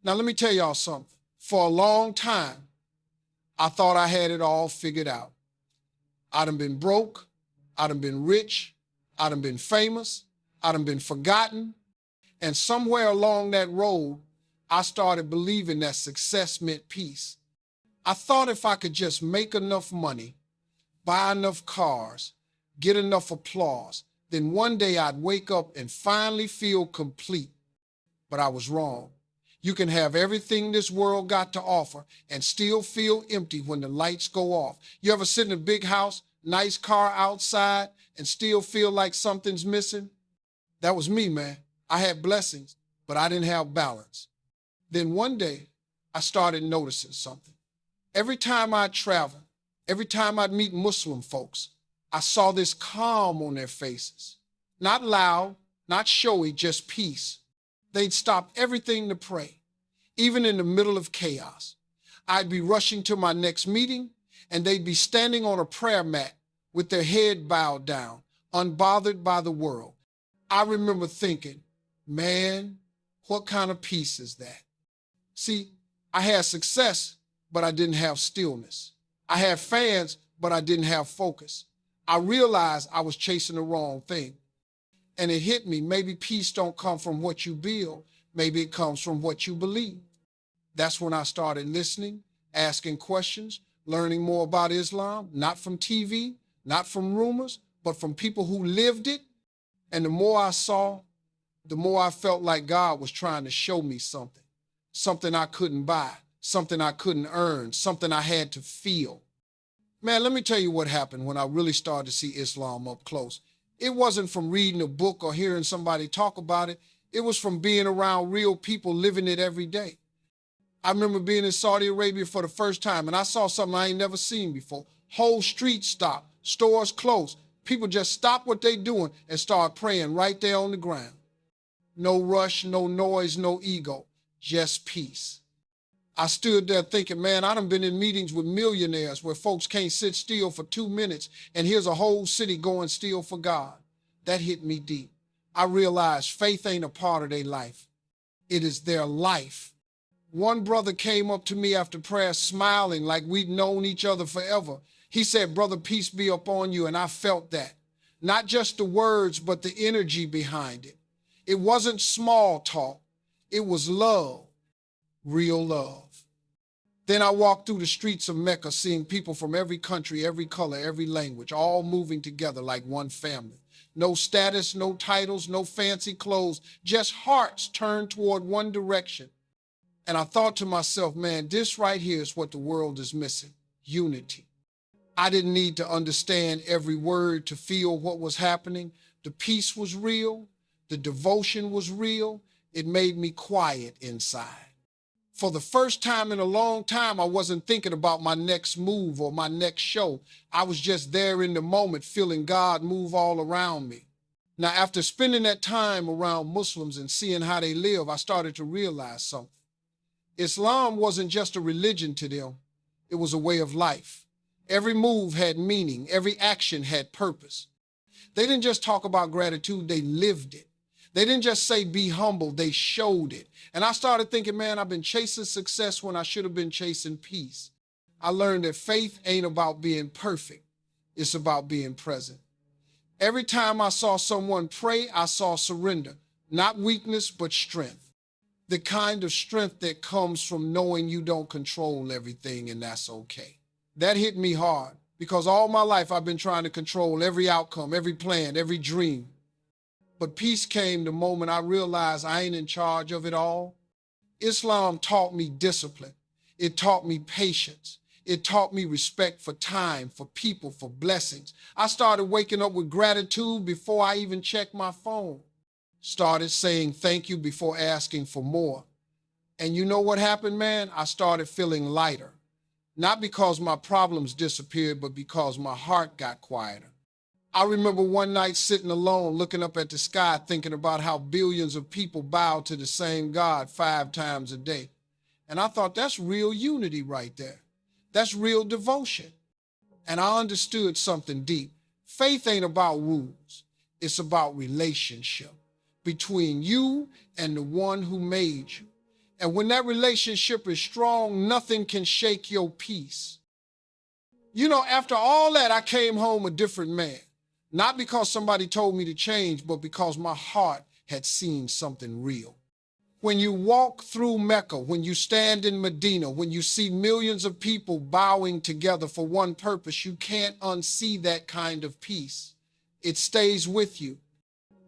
Now, let me tell y'all something. For a long time, I thought I had it all figured out. I done been broke. I done been rich. I done been famous. I done been forgotten. And somewhere along that road, I started believing that success meant peace. I thought if I could just make enough money, buy enough cars, get enough applause, then one day I'd wake up and finally feel complete. But I was wrong. You can have everything this world got to offer and still feel empty when the lights go off. You ever sit in a big house, nice car outside, and still feel like something's missing? That was me, man. I had blessings, but I didn't have balance. Then one day, I started noticing something. Every time I'd travel, every time I'd meet Muslim folks, I saw this calm on their faces. Not loud, not showy, just peace. They'd stop everything to pray, even in the middle of chaos. I'd be rushing to my next meeting, and they'd be standing on a prayer mat with their head bowed down, unbothered by the world. I remember thinking, man, what kind of peace is that? See, I had success, but I didn't have stillness. I had fans, but I didn't have focus. I realized I was chasing the wrong thing. And it hit me, maybe peace don't come from what you build, maybe it comes from what you believe. That's when I started listening, asking questions, learning more about Islam, not from TV, not from rumors, but from people who lived it. And the more I saw, the more I felt like God was trying to show me something, something I couldn't buy, something I couldn't earn, something I had to feel. Man, let me tell you what happened when I really started to see Islam up close. It wasn't from reading a book or hearing somebody talk about it. It was from being around real people living it every day. I remember being in Saudi Arabia for the first time, and I saw something I ain't never seen before. Whole streets stopped, stores closed. People just stopped what they doing and start praying right there on the ground. No rush, no noise, no ego, just peace. I stood there thinking, man, I done been in meetings with millionaires where folks can't sit still for 2 minutes, and here's a whole city going still for God. That hit me deep. I realized faith ain't a part of their life. It is their life. One brother came up to me after prayer smiling like we'd known each other forever. He said, brother, peace be upon you, and I felt that. Not just the words, but the energy behind it. It wasn't small talk. It was love, real love. Then I walked through the streets of Mecca, seeing people from every country, every color, every language, all moving together like one family. No status, no titles, no fancy clothes, just hearts turned toward one direction. And I thought to myself, man, this right here is what the world is missing, unity. I didn't need to understand every word to feel what was happening. The peace was real. The devotion was real. It made me quiet inside. For the first time in a long time, I wasn't thinking about my next move or my next show. I was just there in the moment, feeling God move all around me. Now, after spending that time around Muslims and seeing how they live, I started to realize something. Islam wasn't just a religion to them. It was a way of life. Every move had meaning. Every action had purpose. They didn't just talk about gratitude, they lived it. They didn't just say be humble, they showed it. And I started thinking, man, I've been chasing success when I should have been chasing peace. I learned that faith ain't about being perfect. It's about being present. Every time I saw someone pray, I saw surrender. Not weakness, but strength. The kind of strength that comes from knowing you don't control everything, and that's okay. That hit me hard because all my life I've been trying to control every outcome, every plan, every dream. But peace came the moment I realized I ain't in charge of it all. Islam taught me discipline. It taught me patience. It taught me respect for time, for people, for blessings. I started waking up with gratitude before I even checked my phone. Started saying thank you before asking for more. And you know what happened, man? I started feeling lighter. Not because my problems disappeared, but because my heart got quieter. I remember one night sitting alone, looking up at the sky, thinking about how billions of people bow to the same God 5 times a day. And I thought, that's real unity right there. That's real devotion. And I understood something deep. Faith ain't about rules. It's about relationship between you and the one who made you. And when that relationship is strong, nothing can shake your peace. You know, after all that, I came home a different man. Not because somebody told me to change, but because my heart had seen something real. When you walk through Mecca, when you stand in Medina, when you see millions of people bowing together for one purpose, you can't unsee that kind of peace. It stays with you.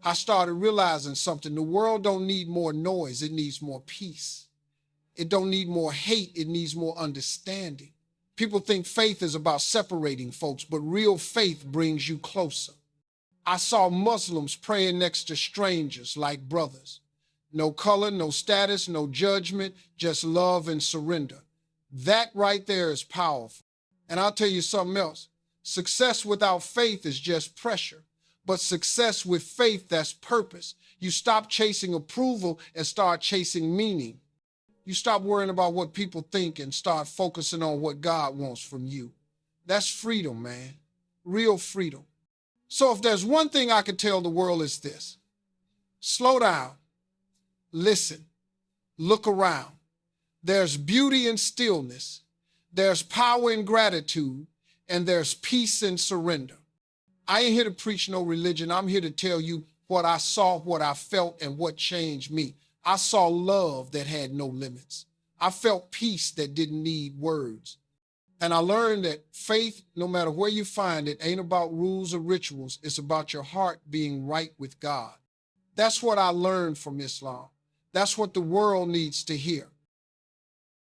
I started realizing something. The world don't need more noise. It needs more peace. It don't need more hate. It needs more understanding. People think faith is about separating folks, but real faith brings you closer. I saw Muslims praying next to strangers like brothers. No color, no status, no judgment, just love and surrender. That right there is powerful. And I'll tell you something else. Success without faith is just pressure. But success with faith, that's purpose. You stop chasing approval and start chasing meaning. You stop worrying about what people think and start focusing on what God wants from you. That's freedom, man. Real freedom. So if there's one thing I could tell the world, it's this. Slow down. Listen. Look around. There's beauty in stillness. There's power in gratitude. And there's peace in surrender. I ain't here to preach no religion. I'm here to tell you what I saw, what I felt, and what changed me. I saw love that had no limits. I felt peace that didn't need words. And I learned that faith, no matter where you find it, ain't about rules or rituals. It's about your heart being right with God. That's what I learned from Islam. That's what the world needs to hear.